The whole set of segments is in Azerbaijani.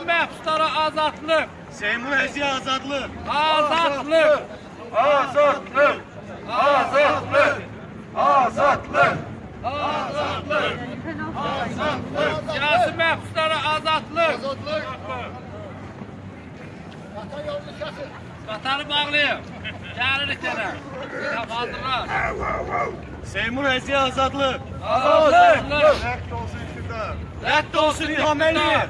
məhbuslara azadlıq. Seymur Əziyə azadlıq. Azadlıq. Azadlıq. Azadlıq. Azadlıq. Azadlıq. Siyasi məhbuslara azadlıq. Qatarı bağlayın. Gəlirik yenə. Hazırlar. Seymur Əziyə azadlıq. Azadlıq. Rədd olsun iktidar. Rədd olsun İlham Əliyev.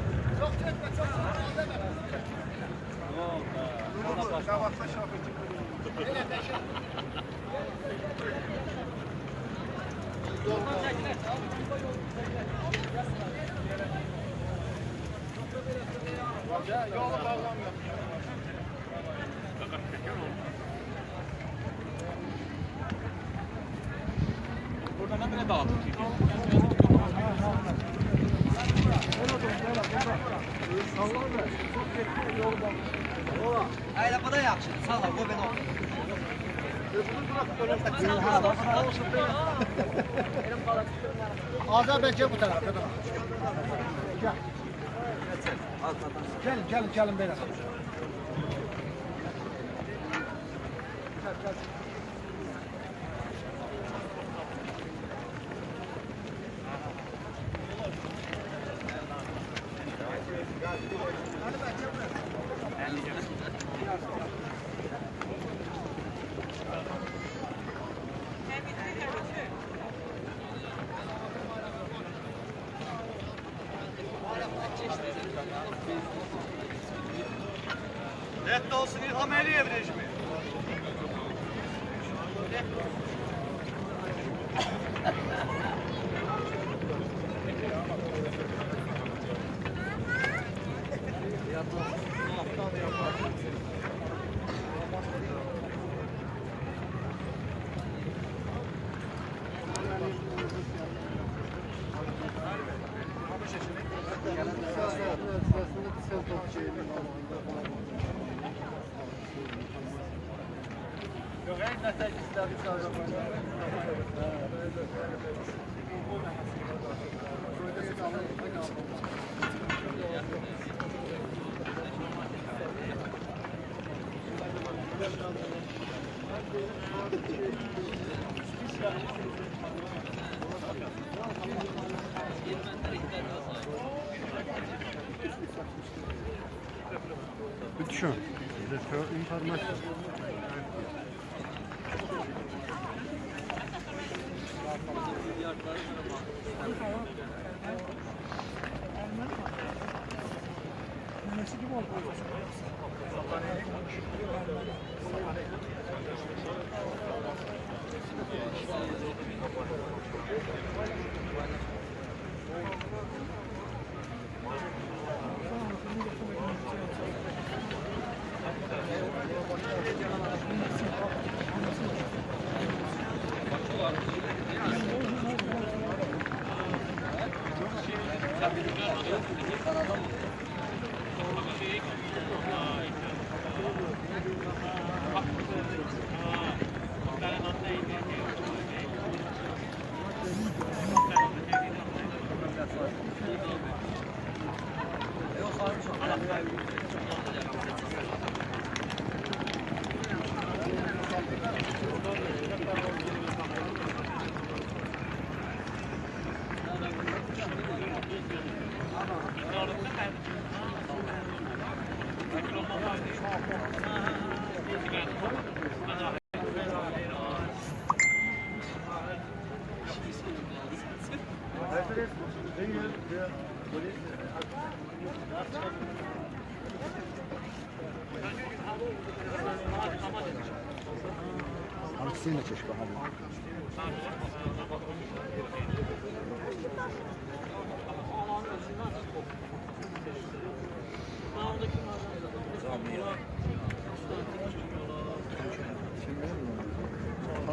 Burada nə belə dağıtır ki? Ayla bu da yaxşı. Sağ ol, qoy beni otur. Azərbaycan bu tərəfdə də. Gəl. Gəlin belə. Rədd olsun İlham Əliyev rejimi. Yok, en nətəcisləri Bütün. İnformasyon. Aksine çeşme hadi.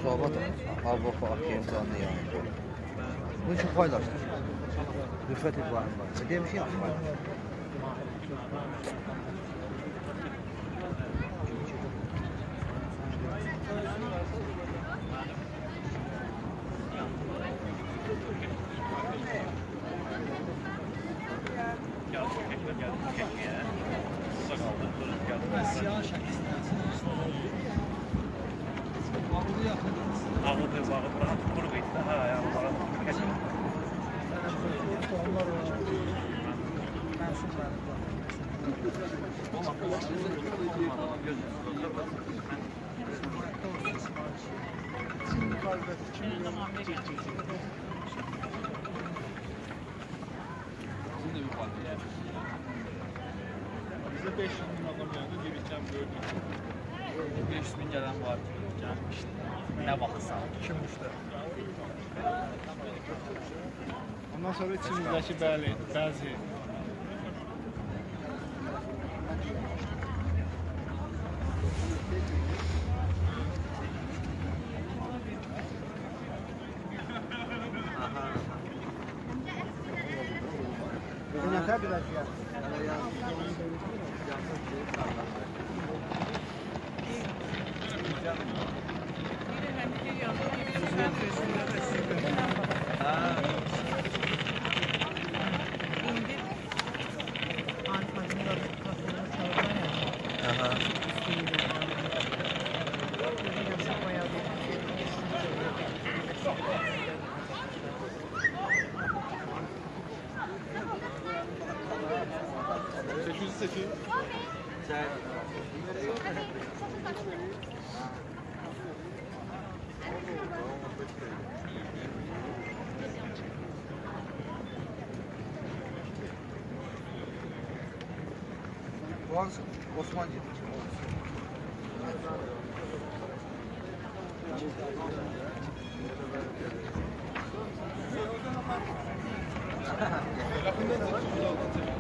Sohbet Avrupa Akdeniz'de yani. Bu çok paylaştı. Rüşvet itibarım var. Demiş ya. Siyah şəkildə. Bağlı yaxın. Ağıdır, bağır, bırak, kuruq idi. Ha, yani bırak, kesin. Onlar mənsublardır. Bizde 500 bin adam geldi, birikten gördük. 500 bin gelen var. Gelmişti. Ne bakırsan. Kim müştəri? Ondan sonra içimizdəki bəzi Nətər biraz ya? Bu hansı? Osman gibi.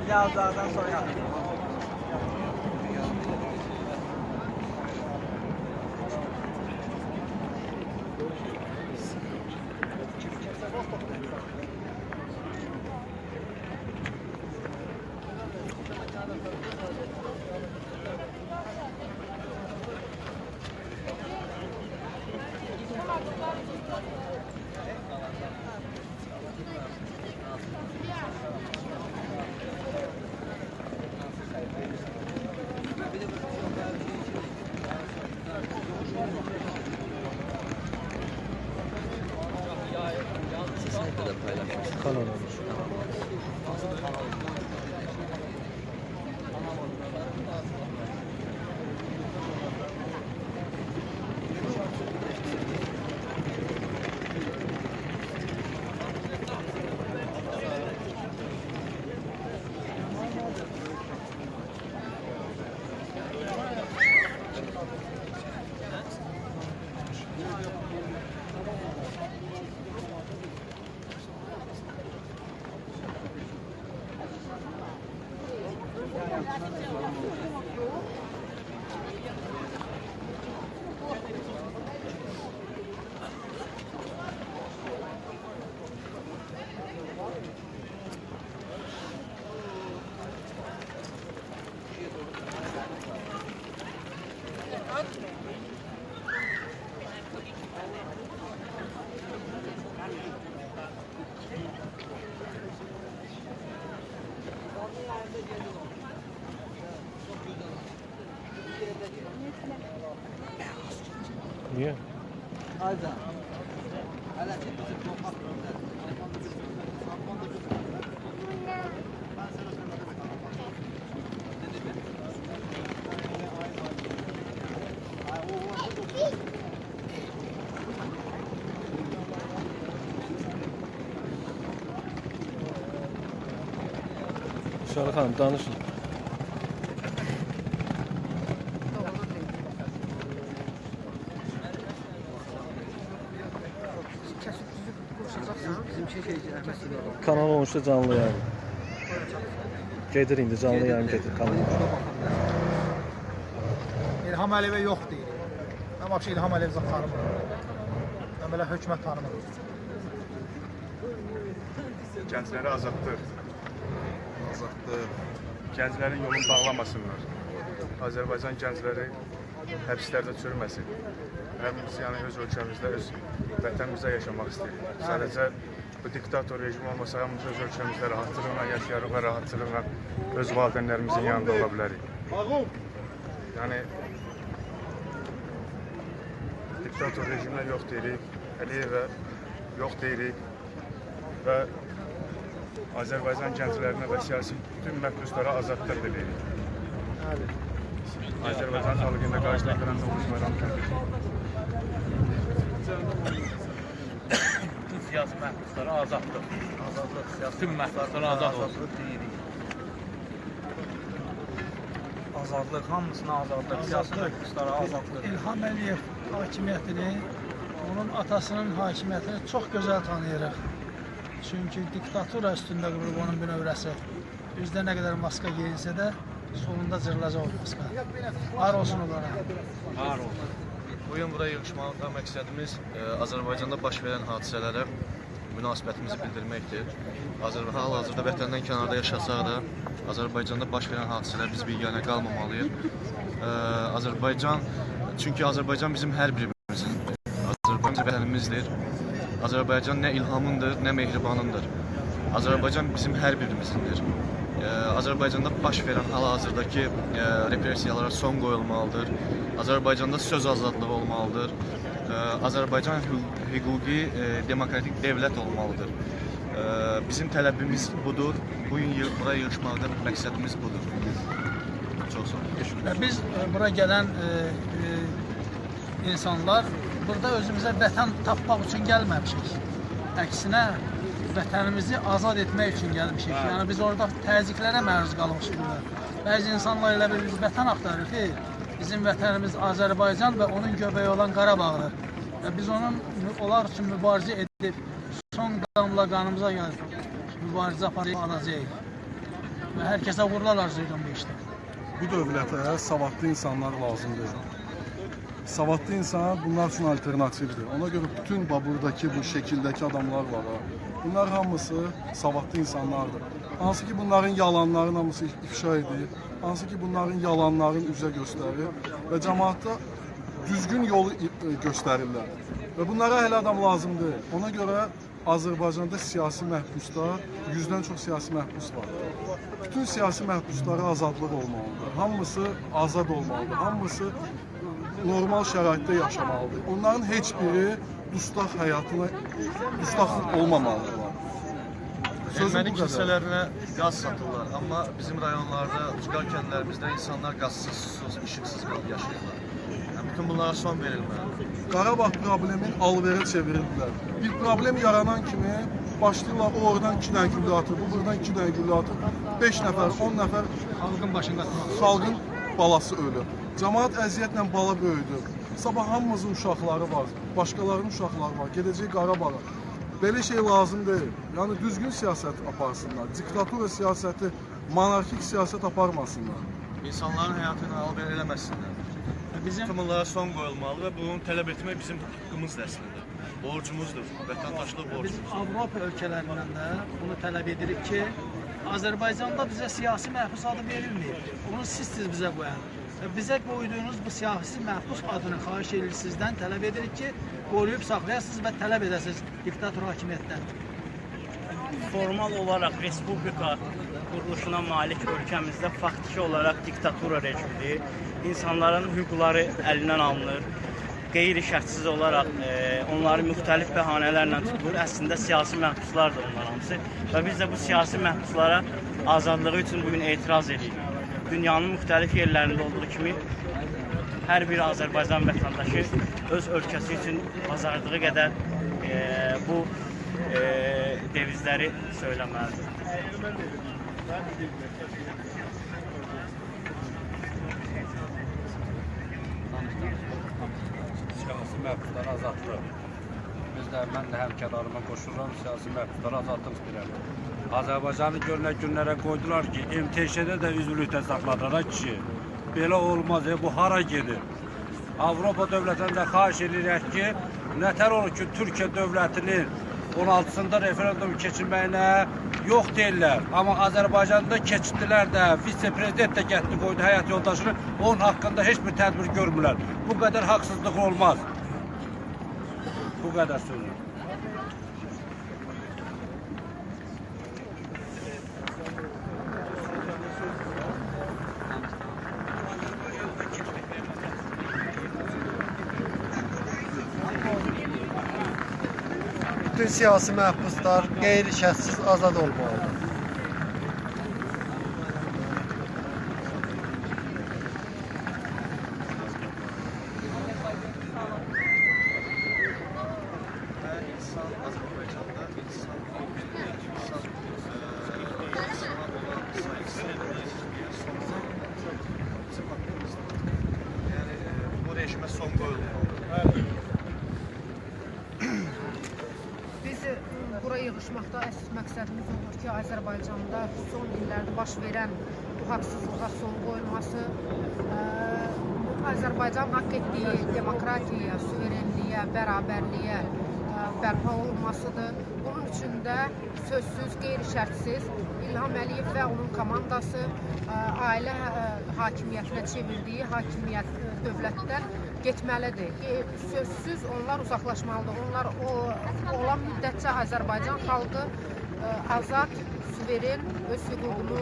Biraz dağdan sonra yapayım. Kanal olmuş. Niye? Hayda. Hala bizi korkmak zorunda. Şarkı Hanım danışın. Bizim şey Kanal olmuşsa canlı yayın. Gedir indi canlı yayın gedir kanal. İlham Əliyevə yox deyirik. Mən vəbşi İlham Əliyev zat tanımıram. Mən belə hökumət tanımıram. Gəncləri azaddır. Gənclərin yolunu bağlamasınlar. Azərbaycan gəncləri həbslərdə çürüməsin. Həm biz yəni öz ölkəmizdə, öz vətənimizdə yaşamaq istəyirik. Sadəcə bu diktator rejim olmasa hamımız öz ölkəmizdə rahatçılıqla yaşayarıq və rahatçılıqla öz valideynlərimizin yanında ola bilərik. Yəni diktator rejimlə yox deyirik, Əliyevə yox deyirik və Azərbaycan gənclərinə və siyasi bütün məhbuslara azadlıq deyirik. Azərbaycan xalqında qarşıladıran Novruz bayramı təbrik edirəm. Bütün siyasi məhbuslara azadlıq. Bütün məhbuslara azad olsun. Azadlıq, hamısına azadlıq, siyasi məhbuslara azadlıq. İlham Əliyev hakimiyyətini, onun atasının hakimiyyətini çox gözəl tanıyırıq. Çünki diktatura üstündə qurulub onun bünövrəsi. Üzdə nə qədər maska geyinsə də sonunda cırılacaq o maska. Var olsun onlara. Var olsun. Bugün buraya yığışmaqda məqsədimiz Azərbaycanda baş verən hadisələrə münasibətimizi bildirməkdir. Hal-hazırda vətəndən kənarda yaşasaq da Azərbaycanda baş verən hadisələr biz biganə qalmamalıyıq. Çünki Azərbaycan bizim hər birimizin. Azərbaycan vətənimizdir. Azərbaycan nə ilhamındır, nə mehribanındır. Azərbaycan bizim hər birimizindir. Azərbaycanda baş verən hal-hazırdakı repressiyalara son qoyulmalıdır. Azərbaycanda söz azadlığı olmalıdır. Azərbaycan hüquqi, demokratik dövlət olmalıdır. Bizim tələbimiz budur. Bugün buraya yığışmaqda məqsədimiz budur. Çox sağ olun. Biz bura gələn insanlar burada özümüzə vətən tapmaq üçün gəlməmişik. Əksinə vətənimizi azad etmək üçün gəlmişik. Yəni biz orada təzyiqlərə məruz qalmışıq burada. Bəzi insanlar elə bir biz vətən axtarır ki, bizim vətənimiz Azərbaycan və onun göbeği olan Qarabağdır. Biz onlar üçün mübarizə edib son damla qanımıza gəlib mübarizə aparıb alacağıq. Və hər kəsə uğurlar arzulayıram bu işdə. Bu dövlətə savadlı insanlar lazımdır. Savadlı insan bunlar üçün alternativdir. Ona görə bütün buradakı bu şəkildəki adamlar var. Bunlar hamısı savadlı insanlardır. Hansı ki bunların yalanların hamısı ifşa edir. Hansı ki bunların yalanların üzə göstərir və cəmaatda düzgün yolu göstərirlər. Və bunlara hələ adam lazımdır. Ona görə Azərbaycanda siyasi məhbuslar, 100-dən çox siyasi məhbus var. Bütün siyasi məhbuslara azadlıq olmalıdır. Hamısı azad olmalıdır. Hamısı normal şəraitdə yaşamalıdır. Onların heç biri dustaq həyatına olmamalıdır. Erməni kilsələrinə qaz satırlar, amma bizim rayonlarda, ucqar kəndlərimizdə insanlar qazsız, susuz, işıqsız yaşayırlar. Bütün bunlara son verilməlidir. Qarabağ problemin alverə çevirdilər. Bir problem yaranan kimi başlayırlar, o oradan 2 dənə güllə atır, bu buradan 2 dənə güllə atır. 5 nəfər, 10 nəfər xalqın balası ölür. Cəmaət əziyyətlə bala böyüdür. Sabah hamımızın uşaqları var, başqalarının uşaqları var, gedəcək Qarabağa. Belə şey lazım deyil. Yəni düzgün siyasət aparsınlar. Diktatura siyasəti, monarxik siyasət aparmasınlar. İnsanların həyatını alver eləməsinlər. Bütün bunlara son qoyulmalı və bunu tələb etmək bizim haqqımızdır əslində. Borcumuzdur, vətəndaşlıq borcumuzdur. Biz Avropa ölkələrindən də bunu tələb edirik ki, Azərbaycanda bizə siyasi məhbus adı verilməyib. Onu siz bizə qoyan. Bizə qoyduğunuz bu siyasi məhbus adını xahiş edirik sizdən, tələb edirik ki, qoruyub saxlayasınız və tələb edəsiniz diktator hakimiyyətdən. Formal olaraq Respublika quruluşuna malik ölkəmizdə faktiki olaraq diktatura rejimidir. İnsanların hüquqları əlindən alınır. Qeyri-şərtsiz olaraq onları müxtəlif bəhanələrlə tutulur. Əslində siyasi məhbuslardır onlar hamısı. Və biz də bu siyasi məhbuslara azadlığı üçün bugün etiraz edirik. Dünyanın müxtəlif yerlərində olduğu kimi hər bir Azərbaycan vətəndaşı öz ölkəsi üçün bacardığı qədər bu devizləri söyləməlidir. Siyasi məhbuslara azadlıq. Mən də həmkarlarıma qoşuram, siyasi məhbuslara azadlıq istəyirəm. Azərbaycanı görünən günlərə qoydular ki, MTŞ-də də üzvlükdə saxladılar ki, belə olmaz, bu hara gedir? Avropa dövlətlərində xahiş edirik ki, nətər olur ki, Türkiyə dövlətinin 16-sında referendum keçirməyinə yox deyirlər. Amma Azərbaycanda keçirdilər də, vitse-prezident də getdi qoydu həyat yoldaşını, onun haqqında heç bir tədbir görmürlər. Bu qədər haqsızlıq olmaz. Bu qədər sözüm. bütün siyasi məhbuslar qeyri-şərtsiz azad olmalıdır. Bu rejimə son qoyulmalıdır. Biz bura yığışmaqda əsas məqsədimiz odur ki, Azərbaycanda son illərdə baş verən bu haqsızlığa son qoyulması, Azərbaycan haqq etdiyi demokratiyaya, suverenliyə, bərabərliyə bərpa olunmasıdır. Bunun üçün də sözsüz, qeyri-şərtsiz İlham Əliyev və onun komandası ailə hakimiyyətinə çevirdiyi hakimiyyət dövlətdən getməlidir. Sözsüz onlar uzaqlaşmalıdır. Onlar olan müddətcə Azərbaycan xalqı azad, suveren, öz hüququnu,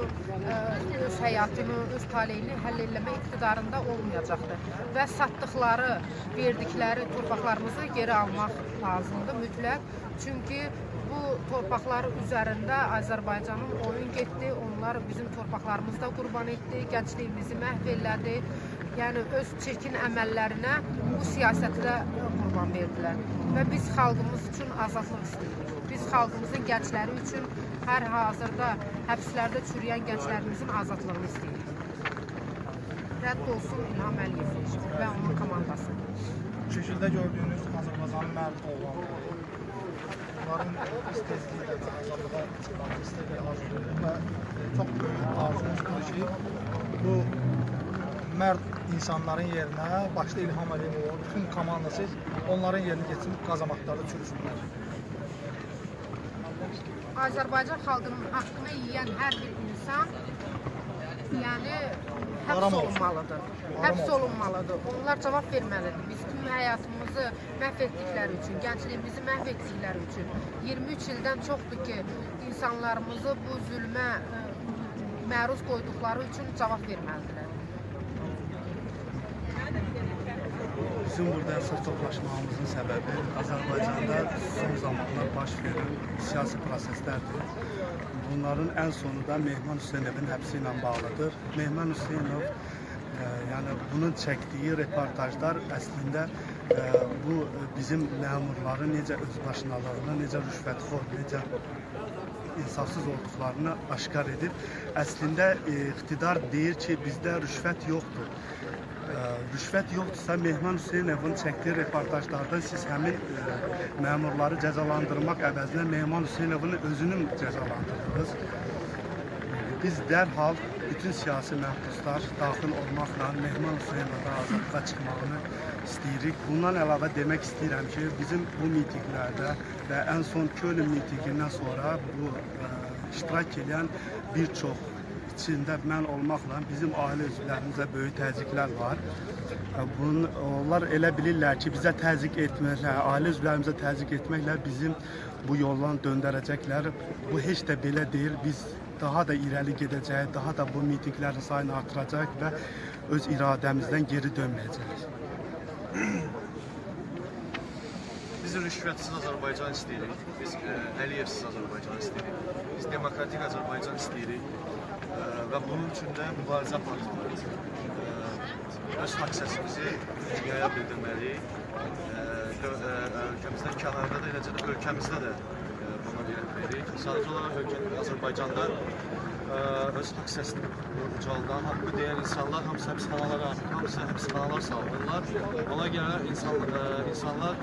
öz həyatını, öz taleyini həll eləmə iqtidarında olmayacaqdır. Və satdıqları, verdikləri torpaqlarımızı geri almaq lazımdır mütləq. Çünki bu torpaqlar üzərində Azərbaycanın oyun getdi, onlar bizim torpaqlarımızda qurban etdi, gəncliyimizi məhv elədi. Yəni öz çirkin əməllərinə bu siyasətdə qurban verdilər. Və biz xalqımız üçün azadlıq istəyirik. Biz xalqımızın gəncləri üçün hər hazırda həbslərdə çürüyən gənclərimizin azadlığını istəyirik. Rədd olsun İlham Əliyev rejimi və onun komandası. Şəkildə gördüyünüz Azərbaycanın mərd oğlanları, onların istədiyi qədər azadlığa çıxmaq istədiyi arzudur və çox böyük arzumuz budur ki, bu mərd insanların yerinə, başda İlham Əliyevin bütün komandası onların yerini geçsin, qazamaklarda çürüsünlər. Azərbaycan xalqının haqqını yiyən hər bir insan həbs olunmalıdır. Həbs olunmalıdır. Onlar cavab verməlidir. Biz tüm həyatımızı məhv etdikləri üçün, gəncliyimizi məhv etdikləri üçün 23 ildən çoxdur ki, insanlarımızı bu zülmə məruz qoyduqları üçün cavab verməlidirlər. Bizim burada əsas toplaşmamızın səbəbi Azərbaycanda son zamanlar baş verən siyasi proseslərdir. Bunların ən sonu da Mehman Hüseynovun həbsi ilə bağlıdır. Mehman Hüseynov, yəni bunun çəkdiyi reportajlar əslində bu bizim məmurların necə özbaşınalığını, necə rüşvətxor, necə insafsız olduqlarını aşkar edir. Əslində iqtidar deyir ki, bizdə rüşvət yoxdur. Rüşvət yoxdursa, Mehman Hüseynovun çəkdiyi reportajlardan siz həmin məmurları cəzalandırmaq əvəzinə Mehman Hüseynovun özünü cəzalandırdınız. Biz dərhal bütün siyasi məhbuslar daxil olmaqla Mehman Hüseynovda azadlığa çıxmağını istəyirik. Bundan əlavə demək istəyirəm ki, bizim bu mitinqlərdə və ən son Köln mitinqindən sonra bu iştirak edən bir çox içində mən olmaqla bizim ailə üzvlərimizə böyük təzyiqlər var. Onlar elə bilirlər ki, bizə təzyiq etməklə, ailə üzvlərimizə təzyiq etməklə bizim bu yoldan döndərəcəklər. Bu heç də belə deyil. Biz daha da irəli gedəcək, daha da bu mitinqlərin sayını artıracaq və öz iradəmizdən geri dönməyəcək. Biz rüşvətsiz Azərbaycan istəyirik. Biz Əliyevsiz Azərbaycan istəyirik. Biz demokratik Azərbaycan istəyirik. Və bunun üçün də mübarizə aparmalıyıq. Öz haqq səsimizi dünyaya bildirməliyik. Ölkəmizdən kənarda da, eləcə də ölkəmizdə də buna dirət veririk. Sadəcə olaraq Azərbaycanda öz haqq səsini ucaldan, haqqı deyən insanlar hamısı həbsxanalar salınırlar. Ona görə insanlar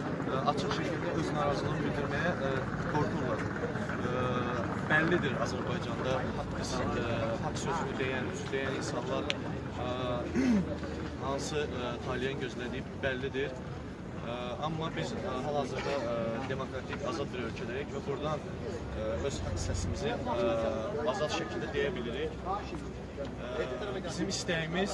açıq şəkildə öz narazılığını bildirməyə qorxurlar. Bəllidir Azərbaycanda haqq sözünü deyən insanlar hansı taliyin gözlədiyi bəllidir. Amma biz hal-hazırda demokratik, azad bir ölkədəyik və buradan öz haqq səsimizi azad şəkildə deyə bilirik. Bizim istəyimiz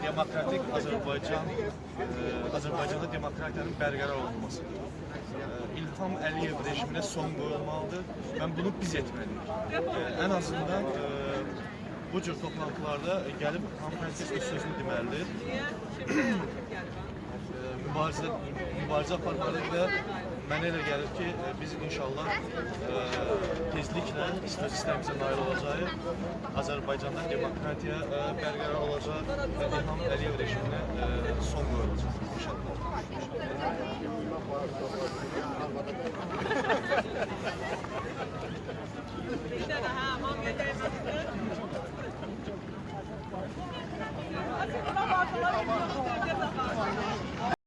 demokratik Azərbaycanda demokratiyanın bərqərar olunmasıdır. İlham Əliyev rejiminə son qoyulmalıdır və bunu biz etməliyik. Ən azından bu cür toplantılarda gəlib hamı öz sözünü deməlidir. Mübarizə aparmalıdır və mənə elə gəlir ki, biz inşallah tezliklə istəmizə nail olacağıq. Azərbaycanda demokratiya bərqərar olacaq və İlham Əliyev rejiminə son qoyulacaq inşallah.